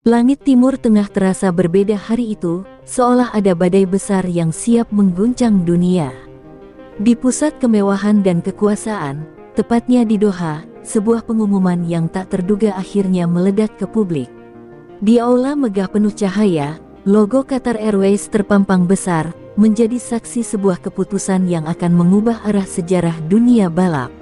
Langit Timur Tengah terasa berbeda hari itu, seolah ada badai besar yang siap mengguncang dunia. Di pusat kemewahan dan kekuasaan, tepatnya di Doha, sebuah pengumuman yang tak terduga akhirnya meledak ke publik. Di aula megah penuh cahaya, logo Qatar Airways terpampang besar, menjadi saksi sebuah keputusan yang akan mengubah arah sejarah dunia balap.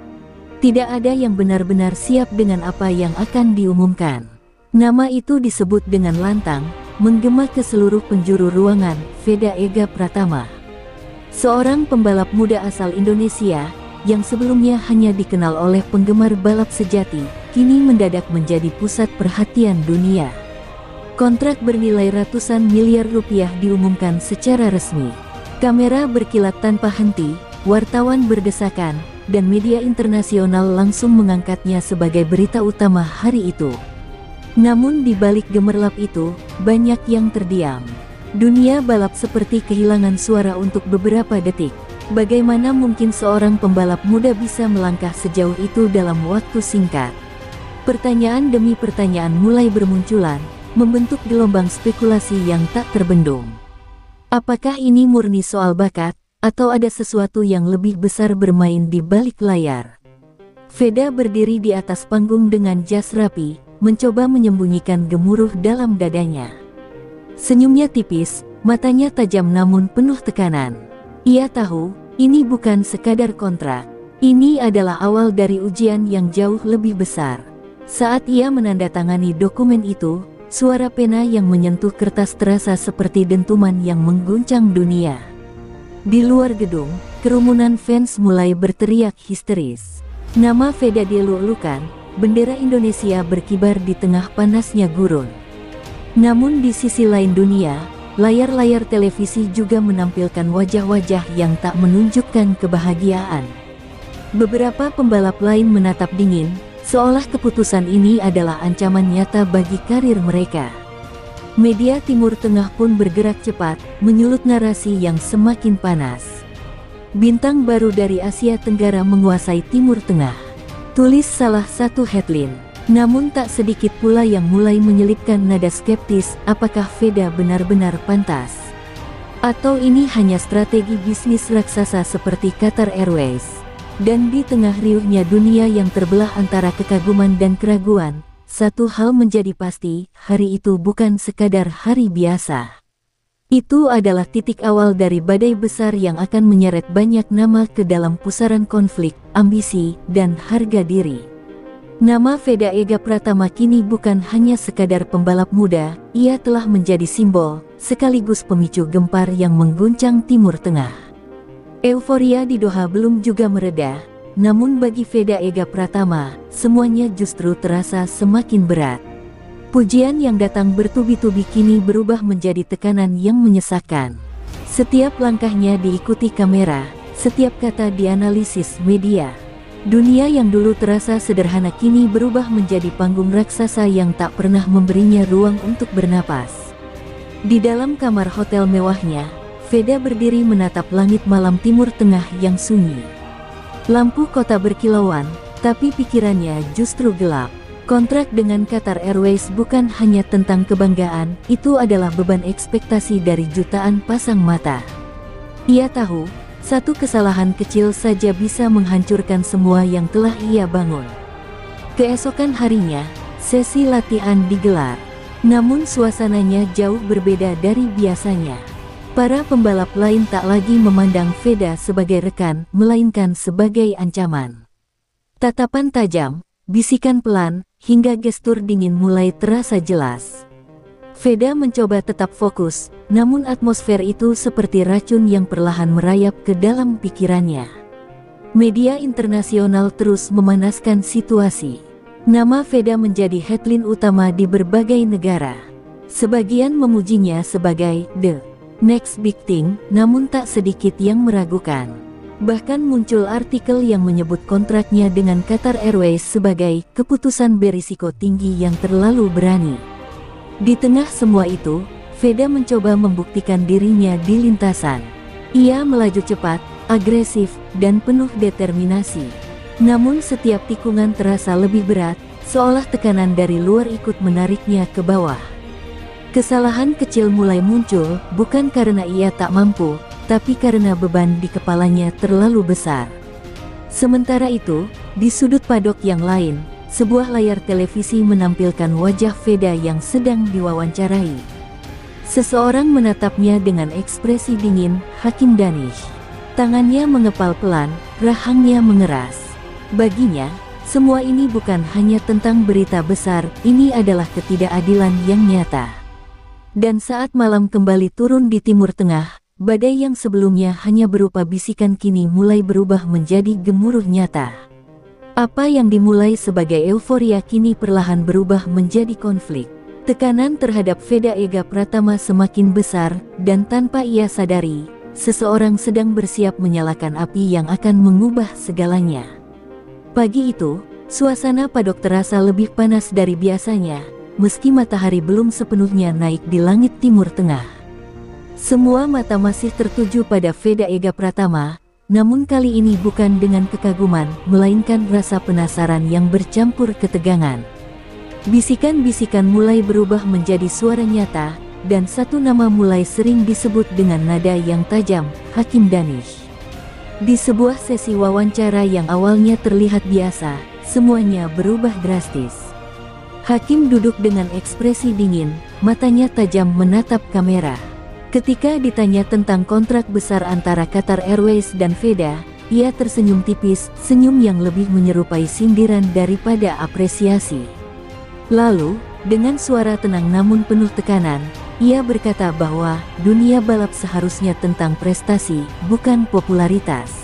Tidak ada yang benar-benar siap dengan apa yang akan diumumkan. Nama itu disebut dengan lantang, menggema ke seluruh penjuru ruangan, Veda Ega Pratama. Seorang pembalap muda asal Indonesia, yang sebelumnya hanya dikenal oleh penggemar balap sejati, kini mendadak menjadi pusat perhatian dunia. Kontrak bernilai ratusan miliar rupiah diumumkan secara resmi. Kamera berkilat tanpa henti, wartawan berdesakan, dan media internasional langsung mengangkatnya sebagai berita utama hari itu. Namun di balik gemerlap itu, banyak yang terdiam. Dunia balap seperti kehilangan suara untuk beberapa detik. Bagaimana mungkin seorang pembalap muda bisa melangkah sejauh itu dalam waktu singkat? Pertanyaan demi pertanyaan mulai bermunculan, membentuk gelombang spekulasi yang tak terbendung. Apakah ini murni soal bakat, atau ada sesuatu yang lebih besar bermain di balik layar? Veda berdiri di atas panggung dengan jas rapi, mencoba menyembunyikan gemuruh dalam dadanya. Senyumnya tipis, matanya tajam namun penuh tekanan. Ia tahu, ini bukan sekadar kontrak. Ini adalah awal dari ujian yang jauh lebih besar. Saat ia menandatangani dokumen itu, suara pena yang menyentuh kertas terasa seperti dentuman yang mengguncang dunia. Di luar gedung, kerumunan fans mulai berteriak histeris. Nama Veda dieluk-elukan, bendera Indonesia berkibar di tengah panasnya gurun. Namun di sisi lain dunia, layar-layar televisi juga menampilkan wajah-wajah yang tak menunjukkan kebahagiaan. Beberapa pembalap lain menatap dingin, seolah keputusan ini adalah ancaman nyata bagi karir mereka. Media Timur Tengah pun bergerak cepat, menyulut narasi yang semakin panas. Bintang baru dari Asia Tenggara menguasai Timur Tengah, tulis salah satu headline. Namun tak sedikit pula yang mulai menyelipkan nada skeptis, apakah Veda benar-benar pantas? Atau ini hanya strategi bisnis raksasa seperti Qatar Airways? Dan di tengah riuhnya dunia yang terbelah antara kekaguman dan keraguan, satu hal menjadi pasti, hari itu bukan sekadar hari biasa. Itu adalah titik awal dari badai besar yang akan menyeret banyak nama ke dalam pusaran konflik, ambisi, dan harga diri. Nama Veda Ega Pratama kini bukan hanya sekadar pembalap muda, ia telah menjadi simbol, sekaligus pemicu gempar yang mengguncang Timur Tengah. Euforia di Doha belum juga mereda, namun bagi Veda Ega Pratama, semuanya justru terasa semakin berat. Pujian yang datang bertubi-tubi kini berubah menjadi tekanan yang menyesakkan. Setiap langkahnya diikuti kamera, setiap kata dianalisis media. Dunia yang dulu terasa sederhana kini berubah menjadi panggung raksasa yang tak pernah memberinya ruang untuk bernapas. Di dalam kamar hotel mewahnya, Veda berdiri menatap langit malam Timur Tengah yang sunyi. Lampu kota berkilauan, tapi pikirannya justru gelap. Kontrak dengan Qatar Airways bukan hanya tentang kebanggaan, itu adalah beban ekspektasi dari jutaan pasang mata. Ia tahu, satu kesalahan kecil saja bisa menghancurkan semua yang telah ia bangun. Keesokan harinya, sesi latihan digelar. Namun suasananya jauh berbeda dari biasanya. Para pembalap lain tak lagi memandang Veda sebagai rekan, melainkan sebagai ancaman. Tatapan tajam, bisikan pelan, hingga gestur dingin mulai terasa jelas. Veda mencoba tetap fokus, namun atmosfer itu seperti racun yang perlahan merayap ke dalam pikirannya. Media internasional terus memanaskan situasi. Nama Veda menjadi headline utama di berbagai negara. Sebagian memujinya sebagai the next big thing, namun tak sedikit yang meragukan. Bahkan muncul artikel yang menyebut kontraknya dengan Qatar Airways sebagai keputusan berisiko tinggi yang terlalu berani. Di tengah semua itu, Veda mencoba membuktikan dirinya di lintasan. Ia melaju cepat, agresif, dan penuh determinasi. Namun setiap tikungan terasa lebih berat, seolah tekanan dari luar ikut menariknya ke bawah. Kesalahan kecil mulai muncul, bukan karena ia tak mampu, tapi karena beban di kepalanya terlalu besar. Sementara itu, di sudut padok yang lain, sebuah layar televisi menampilkan wajah Veda yang sedang diwawancarai. Seseorang menatapnya dengan ekspresi dingin. Hakim Danish. Tangannya mengepal pelan, rahangnya mengeras. Baginya, semua ini bukan hanya tentang berita besar, ini adalah ketidakadilan yang nyata. Dan saat malam kembali turun di Timur Tengah, badai yang sebelumnya hanya berupa bisikan kini mulai berubah menjadi gemuruh nyata. Apa yang dimulai sebagai euforia kini perlahan berubah menjadi konflik. Tekanan terhadap Veda Ega Pratama semakin besar, dan tanpa ia sadari, seseorang sedang bersiap menyalakan api yang akan mengubah segalanya. Pagi itu, suasana padok terasa lebih panas dari biasanya, meski matahari belum sepenuhnya naik di langit Timur Tengah. Semua mata masih tertuju pada Veda Ega Pratama, namun kali ini bukan dengan kekaguman, melainkan rasa penasaran yang bercampur ketegangan. Bisikan-bisikan mulai berubah menjadi suara nyata, dan satu nama mulai sering disebut dengan nada yang tajam, Hakim Danish. Di sebuah sesi wawancara yang awalnya terlihat biasa, semuanya berubah drastis. Hakim duduk dengan ekspresi dingin, matanya tajam menatap kamera. Ketika ditanya tentang kontrak besar antara Qatar Airways dan Veda, ia tersenyum tipis, senyum yang lebih menyerupai sindiran daripada apresiasi. Lalu, dengan suara tenang namun penuh tekanan, ia berkata bahwa dunia balap seharusnya tentang prestasi, bukan popularitas.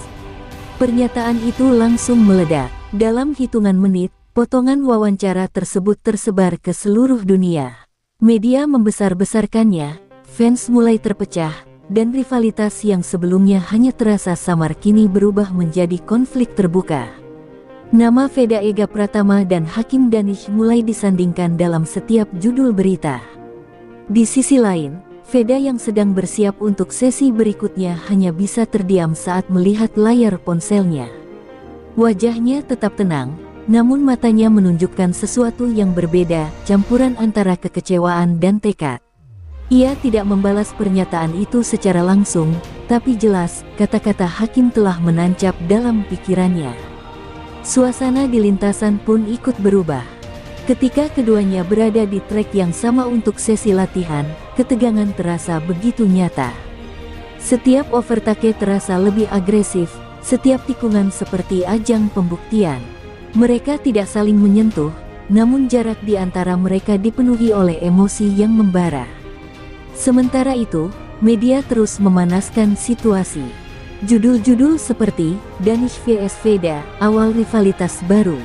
Pernyataan itu langsung meledak. Dalam hitungan menit, potongan wawancara tersebut tersebar ke seluruh dunia. Media membesar-besarkannya, fans mulai terpecah, dan rivalitas yang sebelumnya hanya terasa samar kini berubah menjadi konflik terbuka. Nama Veda Ega Pratama dan Hakim Danish mulai disandingkan dalam setiap judul berita. Di sisi lain, Veda yang sedang bersiap untuk sesi berikutnya hanya bisa terdiam saat melihat layar ponselnya. Wajahnya tetap tenang, namun matanya menunjukkan sesuatu yang berbeda, campuran antara kekecewaan dan tekad. Ia tidak membalas pernyataan itu secara langsung, tapi jelas, kata-kata Hakim telah menancap dalam pikirannya. Suasana di lintasan pun ikut berubah. Ketika keduanya berada di trek yang sama untuk sesi latihan, ketegangan terasa begitu nyata. Setiap overtake terasa lebih agresif, setiap tikungan seperti ajang pembuktian. Mereka tidak saling menyentuh, namun jarak di antara mereka dipenuhi oleh emosi yang membara. Sementara itu, media terus memanaskan situasi. Judul-judul seperti Danish vs Veda, awal rivalitas baru,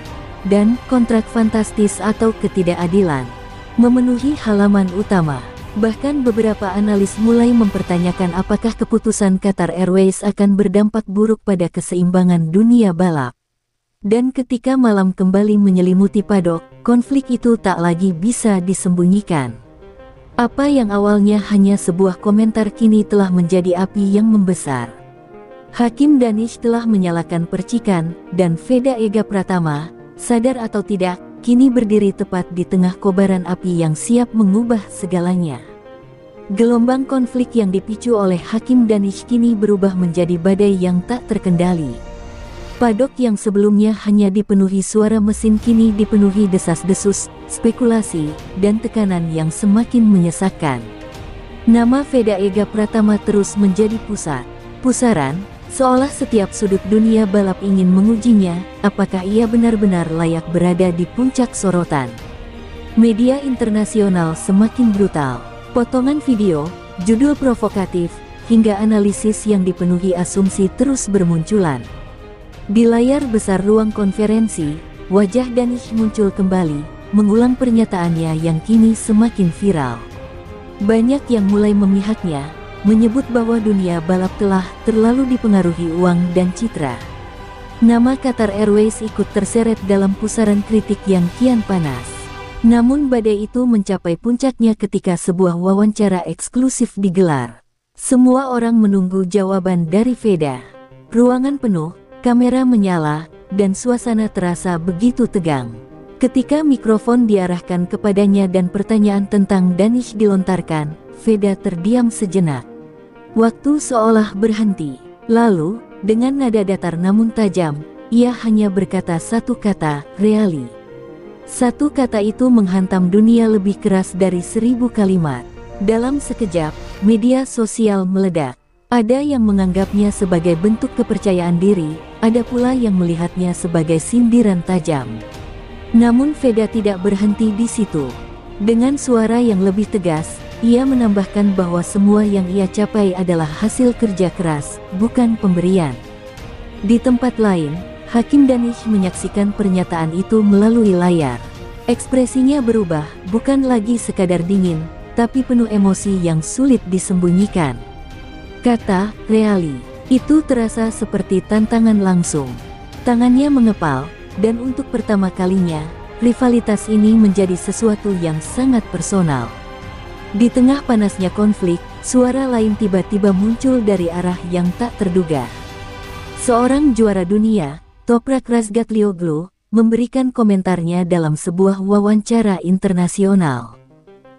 dan kontrak fantastis atau ketidakadilan memenuhi halaman utama. Bahkan beberapa analis mulai mempertanyakan apakah keputusan Qatar Airways akan berdampak buruk pada keseimbangan dunia balap. Dan ketika malam kembali menyelimuti padok, konflik itu tak lagi bisa disembunyikan. Apa yang awalnya hanya sebuah komentar kini telah menjadi api yang membesar. Hakim Danish telah menyalakan percikan, dan Veda Ega Pratama, sadar atau tidak, kini berdiri tepat di tengah kobaran api yang siap mengubah segalanya. Gelombang konflik yang dipicu oleh Hakim Danish kini berubah menjadi badai yang tak terkendali. Padok yang sebelumnya hanya dipenuhi suara mesin kini dipenuhi desas-desus, spekulasi, dan tekanan yang semakin menyesakkan. Nama Veda Ega Pratama terus menjadi pusaran, seolah setiap sudut dunia balap ingin mengujinya, apakah ia benar-benar layak berada di puncak sorotan. Media internasional semakin brutal. Potongan video, judul provokatif, hingga analisis yang dipenuhi asumsi terus bermunculan. Di layar besar ruang konferensi, wajah Danish muncul kembali, mengulang pernyataannya yang kini semakin viral. Banyak yang mulai memihaknya, menyebut bahwa dunia balap telah terlalu dipengaruhi uang dan citra. Nama Qatar Airways ikut terseret dalam pusaran kritik yang kian panas. Namun badai itu mencapai puncaknya ketika sebuah wawancara eksklusif digelar. Semua orang menunggu jawaban dari Veda. Ruangan penuh, kamera menyala, dan suasana terasa begitu tegang. Ketika mikrofon diarahkan kepadanya dan pertanyaan tentang Danish dilontarkan, Veda terdiam sejenak. Waktu seolah berhenti. Lalu, dengan nada datar namun tajam, ia hanya berkata satu kata, "Reali." Satu kata itu menghantam dunia lebih keras dari 1000 kalimat. Dalam sekejap, media sosial meledak. Ada yang menganggapnya sebagai bentuk kepercayaan diri, ada pula yang melihatnya sebagai sindiran tajam. Namun Veda tidak berhenti di situ. Dengan suara yang lebih tegas, ia menambahkan bahwa semua yang ia capai adalah hasil kerja keras, bukan pemberian. Di tempat lain, Hakim Danish menyaksikan pernyataan itu melalui layar. Ekspresinya berubah, bukan lagi sekadar dingin, tapi penuh emosi yang sulit disembunyikan. Kata "reali" itu terasa seperti tantangan langsung. Tangannya mengepal, dan untuk pertama kalinya, rivalitas ini menjadi sesuatu yang sangat personal. Di tengah panasnya konflik, suara lain tiba-tiba muncul dari arah yang tak terduga. Seorang juara dunia, Toprak Razgatlioglu, memberikan komentarnya dalam sebuah wawancara internasional.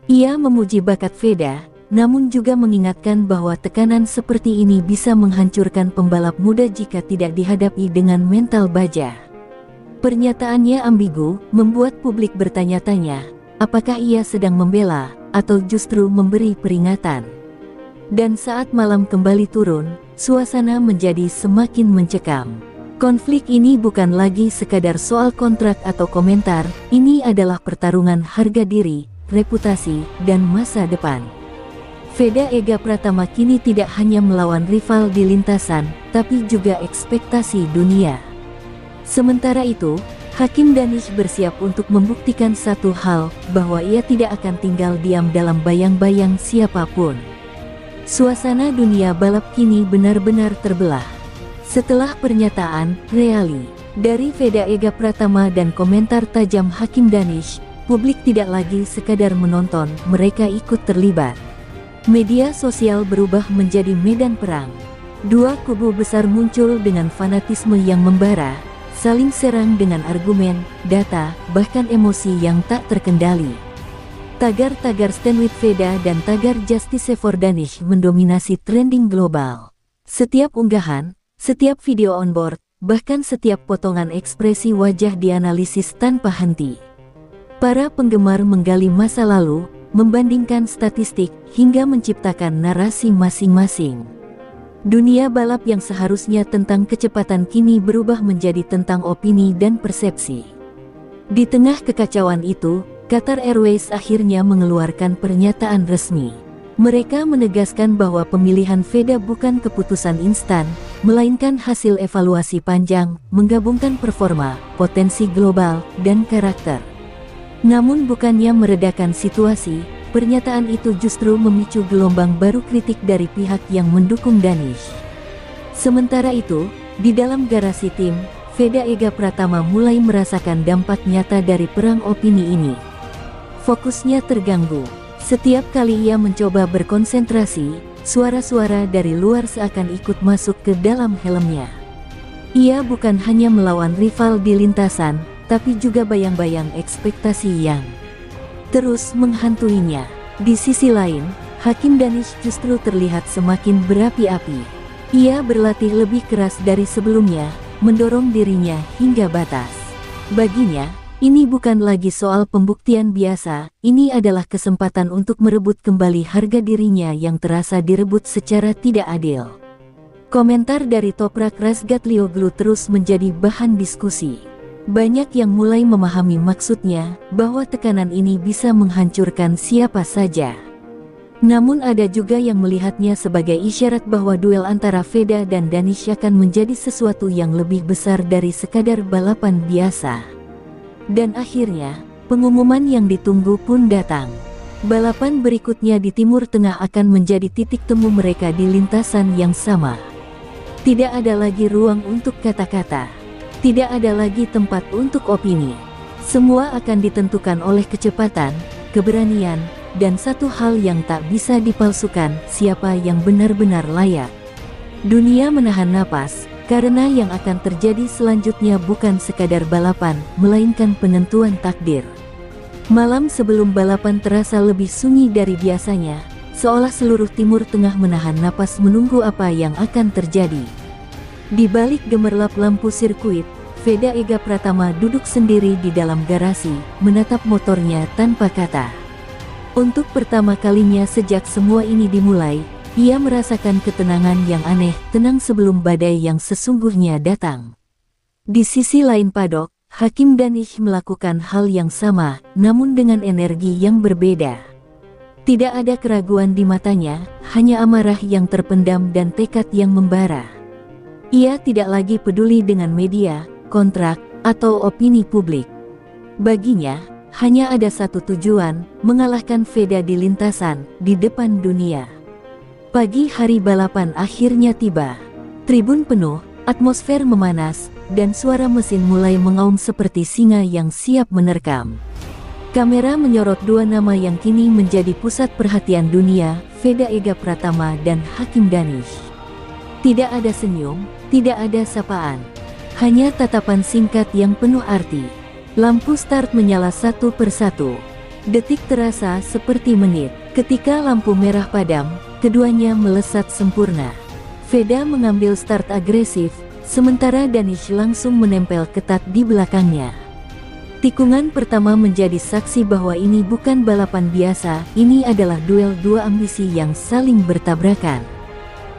Ia memuji bakat Veda, namun juga mengingatkan bahwa tekanan seperti ini bisa menghancurkan pembalap muda jika tidak dihadapi dengan mental baja. Pernyataannya ambigu, membuat publik bertanya-tanya, apakah ia sedang membela, atau justru memberi peringatan. Dan saat malam kembali turun, suasana menjadi semakin mencekam. Konflik ini bukan lagi sekadar soal kontrak atau komentar, ini adalah pertarungan harga diri, reputasi, dan masa depan. Veda Ega Pratama kini tidak hanya melawan rival di lintasan, tapi juga ekspektasi dunia. Sementara itu, Hakim Danish bersiap untuk membuktikan satu hal, bahwa ia tidak akan tinggal diam dalam bayang-bayang siapapun. Suasana dunia balap kini benar-benar terbelah. Setelah pernyataan "reali" dari Veda Ega Pratama dan komentar tajam Hakim Danish, publik tidak lagi sekadar menonton, mereka ikut terlibat. Media sosial berubah menjadi medan perang. Dua kubu besar muncul dengan fanatisme yang membara, saling serang dengan argumen, data, bahkan emosi yang tak terkendali. Tagar-tagar Stand with Veda dan tagar Justice for Danish mendominasi trending global. Setiap unggahan, setiap video onboard, bahkan setiap potongan ekspresi wajah dianalisis tanpa henti. Para penggemar menggali masa lalu, membandingkan statistik, hingga menciptakan narasi masing-masing. Dunia balap yang seharusnya tentang kecepatan kini berubah menjadi tentang opini dan persepsi. Di tengah kekacauan itu, Qatar Airways akhirnya mengeluarkan pernyataan resmi. Mereka menegaskan bahwa pemilihan Veda bukan keputusan instan, melainkan hasil evaluasi panjang, menggabungkan performa, potensi global, dan karakter. Namun bukannya meredakan situasi, pernyataan itu justru memicu gelombang baru kritik dari pihak yang mendukung Danish. Sementara itu, di dalam garasi tim, Veda Ega Pratama mulai merasakan dampak nyata dari perang opini ini. Fokusnya terganggu. Setiap kali ia mencoba berkonsentrasi, suara-suara dari luar seakan ikut masuk ke dalam helmnya. Ia bukan hanya melawan rival di lintasan, tapi juga bayang-bayang ekspektasi yang terus menghantuinya. Di sisi lain, Hakim Danish justru terlihat semakin berapi-api. Ia berlatih lebih keras dari sebelumnya, mendorong dirinya hingga batas. Baginya, ini bukan lagi soal pembuktian biasa, ini adalah kesempatan untuk merebut kembali harga dirinya yang terasa direbut secara tidak adil. Komentar dari Toprak Razgatlioglu terus menjadi bahan diskusi. Banyak yang mulai memahami maksudnya, bahwa tekanan ini bisa menghancurkan siapa saja. Namun ada juga yang melihatnya sebagai isyarat bahwa duel antara Veda dan Danish akan menjadi sesuatu yang lebih besar dari sekadar balapan biasa. Dan akhirnya, pengumuman yang ditunggu pun datang. Balapan berikutnya di Timur Tengah akan menjadi titik temu mereka di lintasan yang sama. Tidak ada lagi ruang untuk kata-kata. Tidak ada lagi tempat untuk opini. Semua akan ditentukan oleh kecepatan, keberanian, dan satu hal yang tak bisa dipalsukan, siapa yang benar-benar layak. Dunia menahan napas, Karena yang akan terjadi selanjutnya bukan sekadar balapan, melainkan penentuan takdir. Malam sebelum balapan terasa lebih sunyi dari biasanya, seolah seluruh Timur Tengah menahan napas menunggu apa yang akan terjadi. Di balik gemerlap lampu sirkuit, Veda Ega Pratama duduk sendiri di dalam garasi, menatap motornya tanpa kata. Untuk pertama kalinya sejak semua ini dimulai, ia merasakan ketenangan yang aneh, tenang sebelum badai yang sesungguhnya datang. Di sisi lain padok, Hakim Danish melakukan hal yang sama, namun dengan energi yang berbeda. Tidak ada keraguan di matanya, hanya amarah yang terpendam dan tekad yang membara. Ia tidak lagi peduli dengan media, kontrak, atau opini publik. Baginya, hanya ada satu tujuan, mengalahkan Veda di lintasan, di depan dunia. Pagi hari balapan akhirnya tiba. Tribun penuh, atmosfer memanas, dan suara mesin mulai mengaum seperti singa yang siap menerkam. Kamera menyorot dua nama yang kini menjadi pusat perhatian dunia, Veda Ega Pratama dan Hakim Danish. Tidak ada senyum, tidak ada sapaan. Hanya tatapan singkat yang penuh arti. Lampu start menyala satu persatu. Detik terasa seperti menit. Ketika lampu merah padam, keduanya melesat sempurna. Veda mengambil start agresif, sementara Danish langsung menempel ketat di belakangnya. Tikungan pertama menjadi saksi bahwa ini bukan balapan biasa, ini adalah duel dua ambisi yang saling bertabrakan.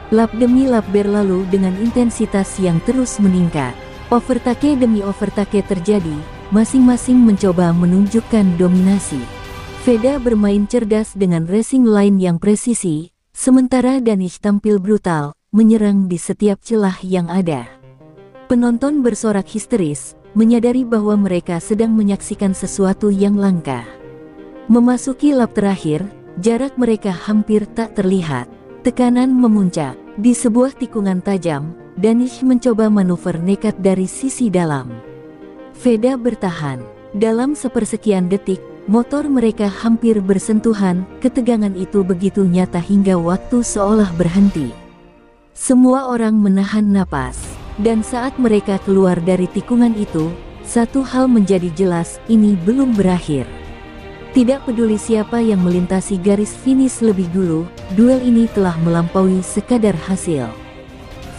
Lap demi lap berlalu dengan intensitas yang terus meningkat. Overtake demi overtake terjadi, masing-masing mencoba menunjukkan dominasi. Veda bermain cerdas dengan racing line yang presisi, sementara Danish tampil brutal, menyerang di setiap celah yang ada. Penonton bersorak histeris, menyadari bahwa mereka sedang menyaksikan sesuatu yang langka. Memasuki lap terakhir, jarak mereka hampir tak terlihat. Tekanan memuncak. Di sebuah tikungan tajam, Danish mencoba manuver nekat dari sisi dalam. Veda bertahan. Dalam sepersekian detik, motor mereka hampir bersentuhan, ketegangan itu begitu nyata hingga waktu seolah berhenti. Semua orang menahan napas, dan saat mereka keluar dari tikungan itu, satu hal menjadi jelas, ini belum berakhir. Tidak peduli siapa yang melintasi garis finish lebih dulu, duel ini telah melampaui sekadar hasil.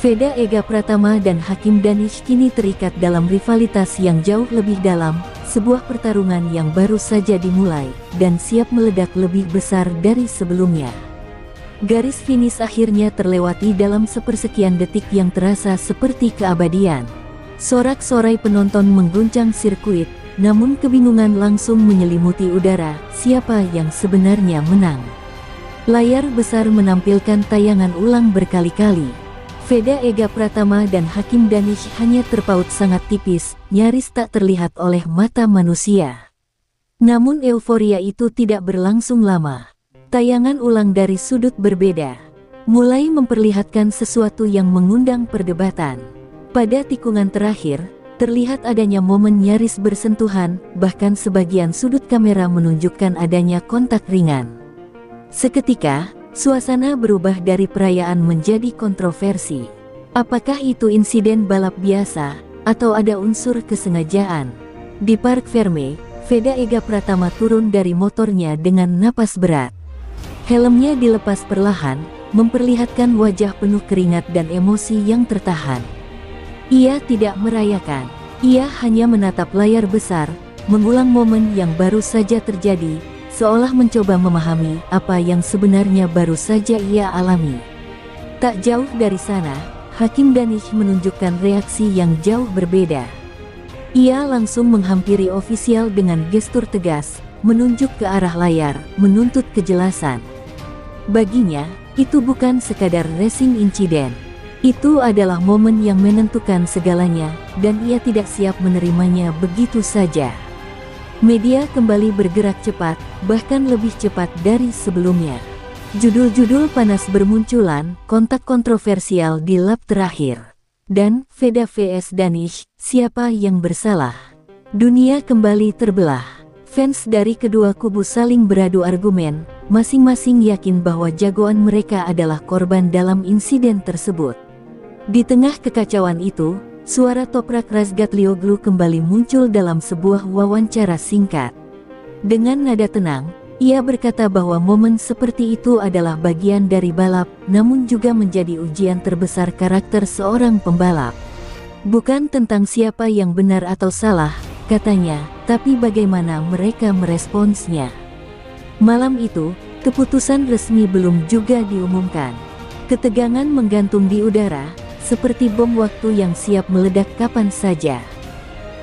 Veda Ega Pratama dan Hakim Danish kini terikat dalam rivalitas yang jauh lebih dalam, sebuah pertarungan yang baru saja dimulai, dan siap meledak lebih besar dari sebelumnya. Garis finish akhirnya terlewati dalam sepersekian detik yang terasa seperti keabadian. Sorak-sorai penonton mengguncang sirkuit, namun kebingungan langsung menyelimuti udara, siapa yang sebenarnya menang. Layar besar menampilkan tayangan ulang berkali-kali. Veda Ega Pratama dan Hakim Danish hanya terpaut sangat tipis, nyaris tak terlihat oleh mata manusia. Namun euforia itu tidak berlangsung lama. Tayangan ulang dari sudut berbeda mulai memperlihatkan sesuatu yang mengundang perdebatan. Pada tikungan terakhir, terlihat adanya momen nyaris bersentuhan, bahkan sebagian sudut kamera menunjukkan adanya kontak ringan. Seketika, suasana berubah dari perayaan menjadi kontroversi. Apakah itu insiden balap biasa, atau ada unsur kesengajaan? Di Parc Fermé, Veda Ega Pratama turun dari motornya dengan napas berat. Helmnya dilepas perlahan, memperlihatkan wajah penuh keringat dan emosi yang tertahan. Ia tidak merayakan, ia hanya menatap layar besar, mengulang momen yang baru saja terjadi, seolah mencoba memahami apa yang sebenarnya baru saja ia alami. Tak jauh dari sana, Hakim Danish menunjukkan reaksi yang jauh berbeda. Ia langsung menghampiri ofisial dengan gestur tegas, menunjuk ke arah layar, menuntut kejelasan. Baginya, itu bukan sekadar racing insiden. Itu adalah momen yang menentukan segalanya, dan ia tidak siap menerimanya begitu saja. Media kembali bergerak cepat, bahkan lebih cepat dari sebelumnya. Judul-judul panas bermunculan, kontak kontroversial di lap terakhir. Dan, Veda vs Danish, siapa yang bersalah? Dunia kembali terbelah. Fans dari kedua kubu saling beradu argumen, masing-masing yakin bahwa jagoan mereka adalah korban dalam insiden tersebut. Di tengah kekacauan itu, suara Toprak Razgatlioglu kembali muncul dalam sebuah wawancara singkat. Dengan nada tenang, ia berkata bahwa momen seperti itu adalah bagian dari balap, namun juga menjadi ujian terbesar karakter seorang pembalap. Bukan tentang siapa yang benar atau salah, katanya, tapi bagaimana mereka meresponsnya. Malam itu, keputusan resmi belum juga diumumkan. Ketegangan menggantung di udara, seperti bom waktu yang siap meledak kapan saja.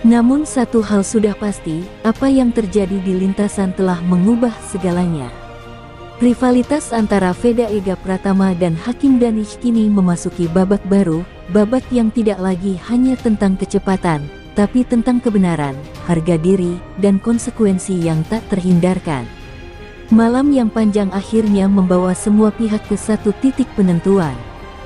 Namun satu hal sudah pasti, apa yang terjadi di lintasan telah mengubah segalanya. Rivalitas antara Veda Ega Pratama dan Hakim Danish kini memasuki babak baru, babak yang tidak lagi hanya tentang kecepatan, tapi tentang kebenaran, harga diri, dan konsekuensi yang tak terhindarkan. Malam yang panjang akhirnya membawa semua pihak ke satu titik penentuan.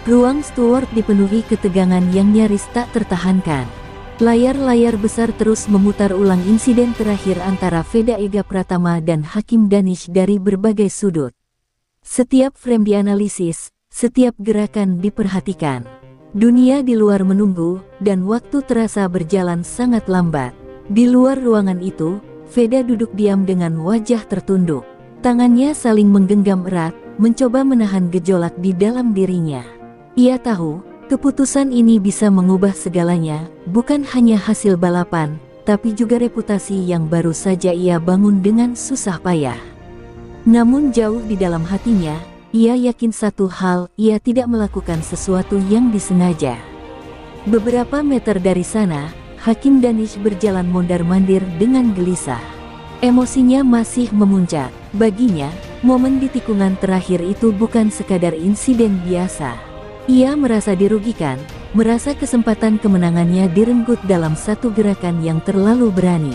Ruang steward dipenuhi ketegangan yang nyaris tak tertahankan. Layar-layar besar terus memutar ulang insiden terakhir antara Veda Ega Pratama dan Hakim Danish dari berbagai sudut. Setiap frame dianalisis, setiap gerakan diperhatikan. Dunia di luar menunggu, dan waktu terasa berjalan sangat lambat. Di luar ruangan itu, Veda duduk diam dengan wajah tertunduk. Tangannya saling menggenggam erat, mencoba menahan gejolak di dalam dirinya. Ia tahu, keputusan ini bisa mengubah segalanya, bukan hanya hasil balapan, tapi juga reputasi yang baru saja ia bangun dengan susah payah. Namun jauh di dalam hatinya, ia yakin satu hal, ia tidak melakukan sesuatu yang disengaja. Beberapa meter dari sana, Hakim Danish berjalan mondar-mandir dengan gelisah. Emosinya masih memuncak. Baginya, momen di tikungan terakhir itu bukan sekadar insiden biasa. Ia merasa dirugikan, merasa kesempatan kemenangannya direnggut dalam satu gerakan yang terlalu berani.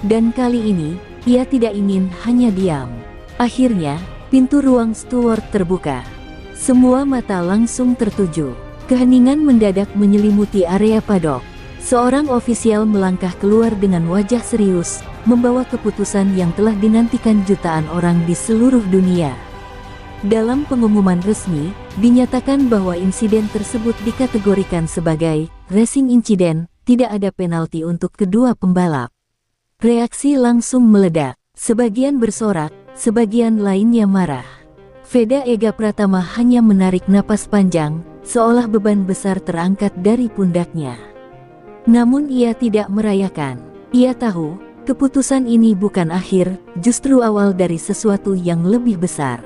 Dan kali ini, ia tidak ingin hanya diam. Akhirnya, pintu ruang steward terbuka. Semua mata langsung tertuju. Keheningan mendadak menyelimuti area paddock. Seorang ofisial melangkah keluar dengan wajah serius, membawa keputusan yang telah dinantikan jutaan orang di seluruh dunia. Dalam pengumuman resmi, dinyatakan bahwa insiden tersebut dikategorikan sebagai racing incident, tidak ada penalti untuk kedua pembalap. Reaksi langsung meledak, sebagian bersorak, sebagian lainnya marah. Veda Ega Pratama hanya menarik napas panjang, seolah beban besar terangkat dari pundaknya. Namun ia tidak merayakan. Ia tahu, keputusan ini bukan akhir, justru awal dari sesuatu yang lebih besar.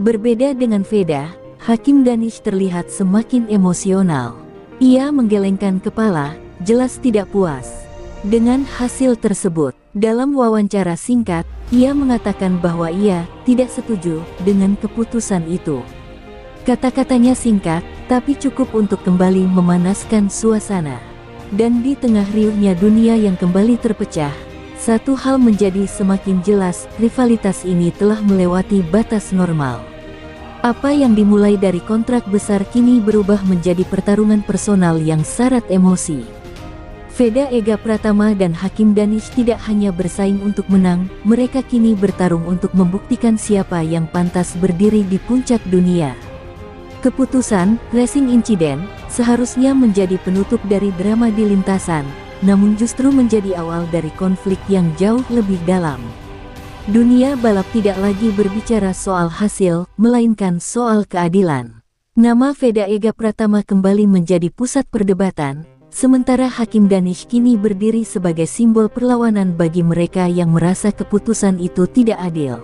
Berbeda dengan Veda, Hakim Danish terlihat semakin emosional. Ia menggelengkan kepala, jelas tidak puas dengan hasil tersebut. Dalam wawancara singkat, ia mengatakan bahwa ia tidak setuju dengan keputusan itu. Kata-katanya singkat, tapi cukup untuk kembali memanaskan suasana. Dan di tengah riuhnya dunia yang kembali terpecah, satu hal menjadi semakin jelas, rivalitas ini telah melewati batas normal. Apa yang dimulai dari kontrak besar kini berubah menjadi pertarungan personal yang syarat emosi. Veda Ega Pratama dan Hakim Danish tidak hanya bersaing untuk menang, mereka kini bertarung untuk membuktikan siapa yang pantas berdiri di puncak dunia. Keputusan racing incident seharusnya menjadi penutup dari drama di lintasan, namun justru menjadi awal dari konflik yang jauh lebih dalam. Dunia balap tidak lagi berbicara soal hasil, melainkan soal keadilan. Nama Veda Ega Pratama kembali menjadi pusat perdebatan, sementara Hakim Danish kini berdiri sebagai simbol perlawanan bagi mereka yang merasa keputusan itu tidak adil.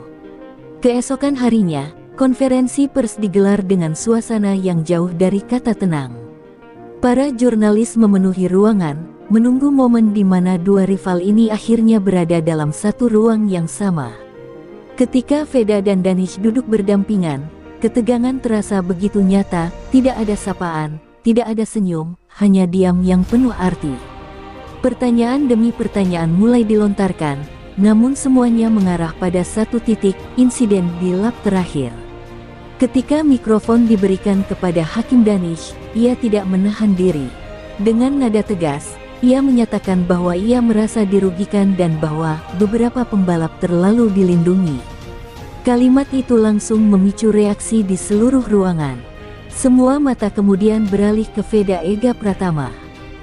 Keesokan harinya, konferensi pers digelar dengan suasana yang jauh dari kata tenang. Para jurnalis memenuhi ruangan, menunggu momen di mana dua rival ini akhirnya berada dalam satu ruang yang sama. Ketika Veda dan Danish duduk berdampingan, ketegangan terasa begitu nyata, tidak ada sapaan, tidak ada senyum, hanya diam yang penuh arti. Pertanyaan demi pertanyaan mulai dilontarkan, namun semuanya mengarah pada satu titik, insiden di lap terakhir. Ketika mikrofon diberikan kepada Hakim Danish, ia tidak menahan diri. Dengan nada tegas, ia menyatakan bahwa ia merasa dirugikan dan bahwa beberapa pembalap terlalu dilindungi. Kalimat itu langsung memicu reaksi di seluruh ruangan. Semua mata kemudian beralih ke Veda Ega Pratama.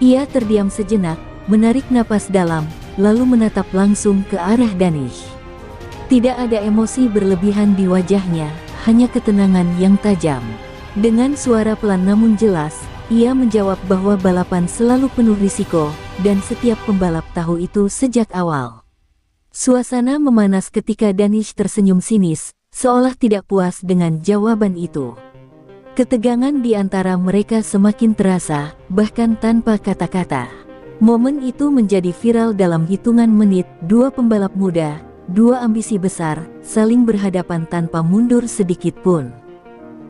Ia terdiam sejenak, menarik napas dalam, lalu menatap langsung ke arah Danish. Tidak ada emosi berlebihan di wajahnya, hanya ketenangan yang tajam. Dengan suara pelan namun jelas, ia menjawab bahwa balapan selalu penuh risiko, dan setiap pembalap tahu itu sejak awal. Suasana memanas ketika Danish tersenyum sinis, seolah tidak puas dengan jawaban itu. Ketegangan di antara mereka semakin terasa, bahkan tanpa kata-kata. Momen itu menjadi viral dalam hitungan menit. Dua pembalap muda, dua ambisi besar, saling berhadapan tanpa mundur sedikit pun.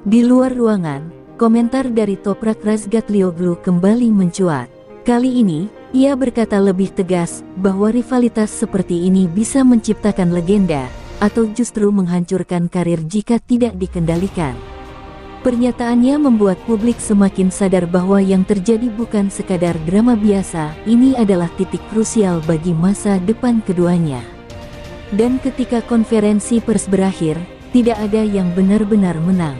Di luar ruangan, komentar dari Toprak Razgatlioglu kembali mencuat. Kali ini, ia berkata lebih tegas bahwa rivalitas seperti ini bisa menciptakan legenda, atau justru menghancurkan karir jika tidak dikendalikan. Pernyataannya membuat publik semakin sadar bahwa yang terjadi bukan sekadar drama biasa, ini adalah titik krusial bagi masa depan keduanya. Dan ketika konferensi pers berakhir, tidak ada yang benar-benar menang.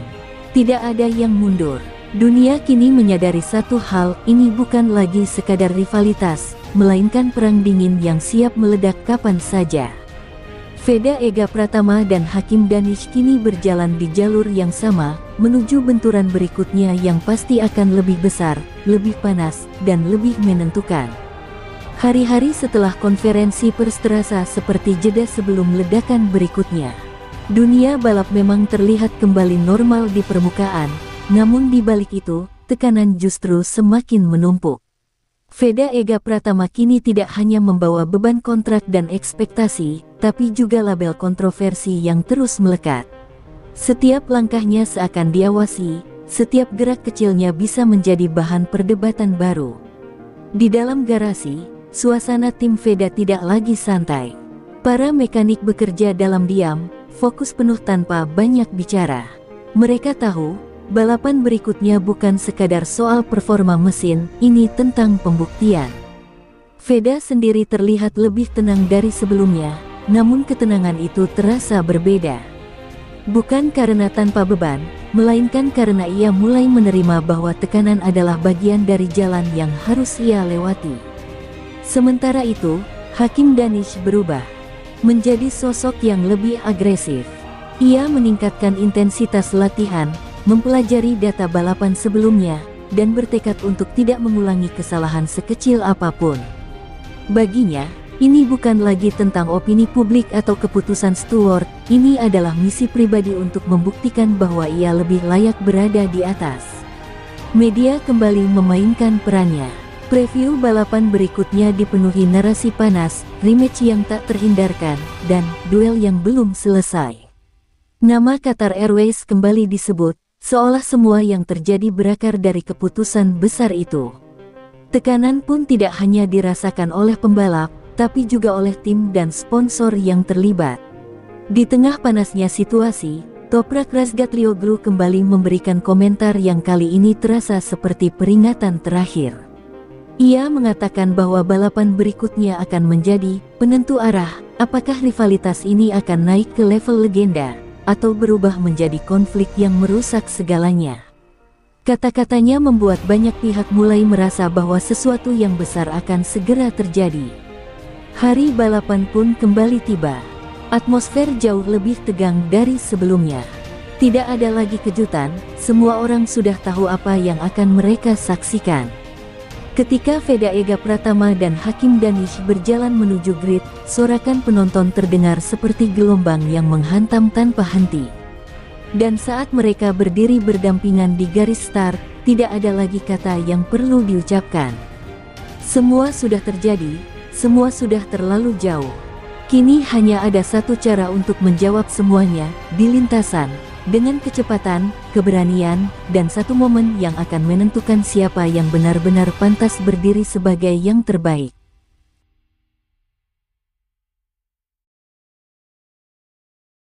Tidak ada yang mundur. Dunia kini menyadari satu hal, ini bukan lagi sekadar rivalitas, melainkan perang dingin yang siap meledak kapan saja. Veda Ega Pratama dan Hakim Danish kini berjalan di jalur yang sama, menuju benturan berikutnya yang pasti akan lebih besar, lebih panas, dan lebih menentukan. Hari-hari setelah konferensi pers terasa seperti jeda sebelum ledakan berikutnya. Dunia balap memang terlihat kembali normal di permukaan, namun di balik itu, tekanan justru semakin menumpuk. Veda Ega Pratama kini tidak hanya membawa beban kontrak dan ekspektasi, tapi juga label kontroversi yang terus melekat. Setiap langkahnya seakan diawasi, setiap gerak kecilnya bisa menjadi bahan perdebatan baru. Di dalam garasi, suasana tim Veda tidak lagi santai. Para mekanik bekerja dalam diam, fokus penuh tanpa banyak bicara. Mereka tahu, balapan berikutnya bukan sekadar soal performa mesin, ini tentang pembuktian. Veda sendiri terlihat lebih tenang dari sebelumnya, namun ketenangan itu terasa berbeda. Bukan karena tanpa beban, melainkan karena ia mulai menerima bahwa tekanan adalah bagian dari jalan yang harus ia lewati. Sementara itu, Hakim Danish berubah menjadi sosok yang lebih agresif. Ia meningkatkan intensitas latihan, mempelajari data balapan sebelumnya, dan bertekad untuk tidak mengulangi kesalahan sekecil apapun. Baginya, ini bukan lagi tentang opini publik atau keputusan steward, ini adalah misi pribadi untuk membuktikan bahwa ia lebih layak berada di atas. Media kembali memainkan perannya. Preview balapan berikutnya dipenuhi narasi panas, rematch yang tak terhindarkan, dan duel yang belum selesai. Nama Qatar Airways kembali disebut, seolah semua yang terjadi berakar dari keputusan besar itu. Tekanan pun tidak hanya dirasakan oleh pembalap, tapi juga oleh tim dan sponsor yang terlibat. Di tengah panasnya situasi, Toprak Razgatlioglu kembali memberikan komentar yang kali ini terasa seperti peringatan terakhir. Ia mengatakan bahwa balapan berikutnya akan menjadi penentu arah, apakah rivalitas ini akan naik ke level legenda, atau berubah menjadi konflik yang merusak segalanya. Kata-katanya membuat banyak pihak mulai merasa bahwa sesuatu yang besar akan segera terjadi. Hari balapan pun kembali tiba. Atmosfer jauh lebih tegang dari sebelumnya. Tidak ada lagi kejutan, semua orang sudah tahu apa yang akan mereka saksikan. Ketika Veda Ega Pratama dan Hakim Danish berjalan menuju grid, sorakan penonton terdengar seperti gelombang yang menghantam tanpa henti. Dan saat mereka berdiri berdampingan di garis start, tidak ada lagi kata yang perlu diucapkan. Semua sudah terjadi, semua sudah terlalu jauh. Kini hanya ada satu cara untuk menjawab semuanya, di lintasan, dengan kecepatan, keberanian, dan satu momen yang akan menentukan siapa yang benar-benar pantas berdiri sebagai yang terbaik.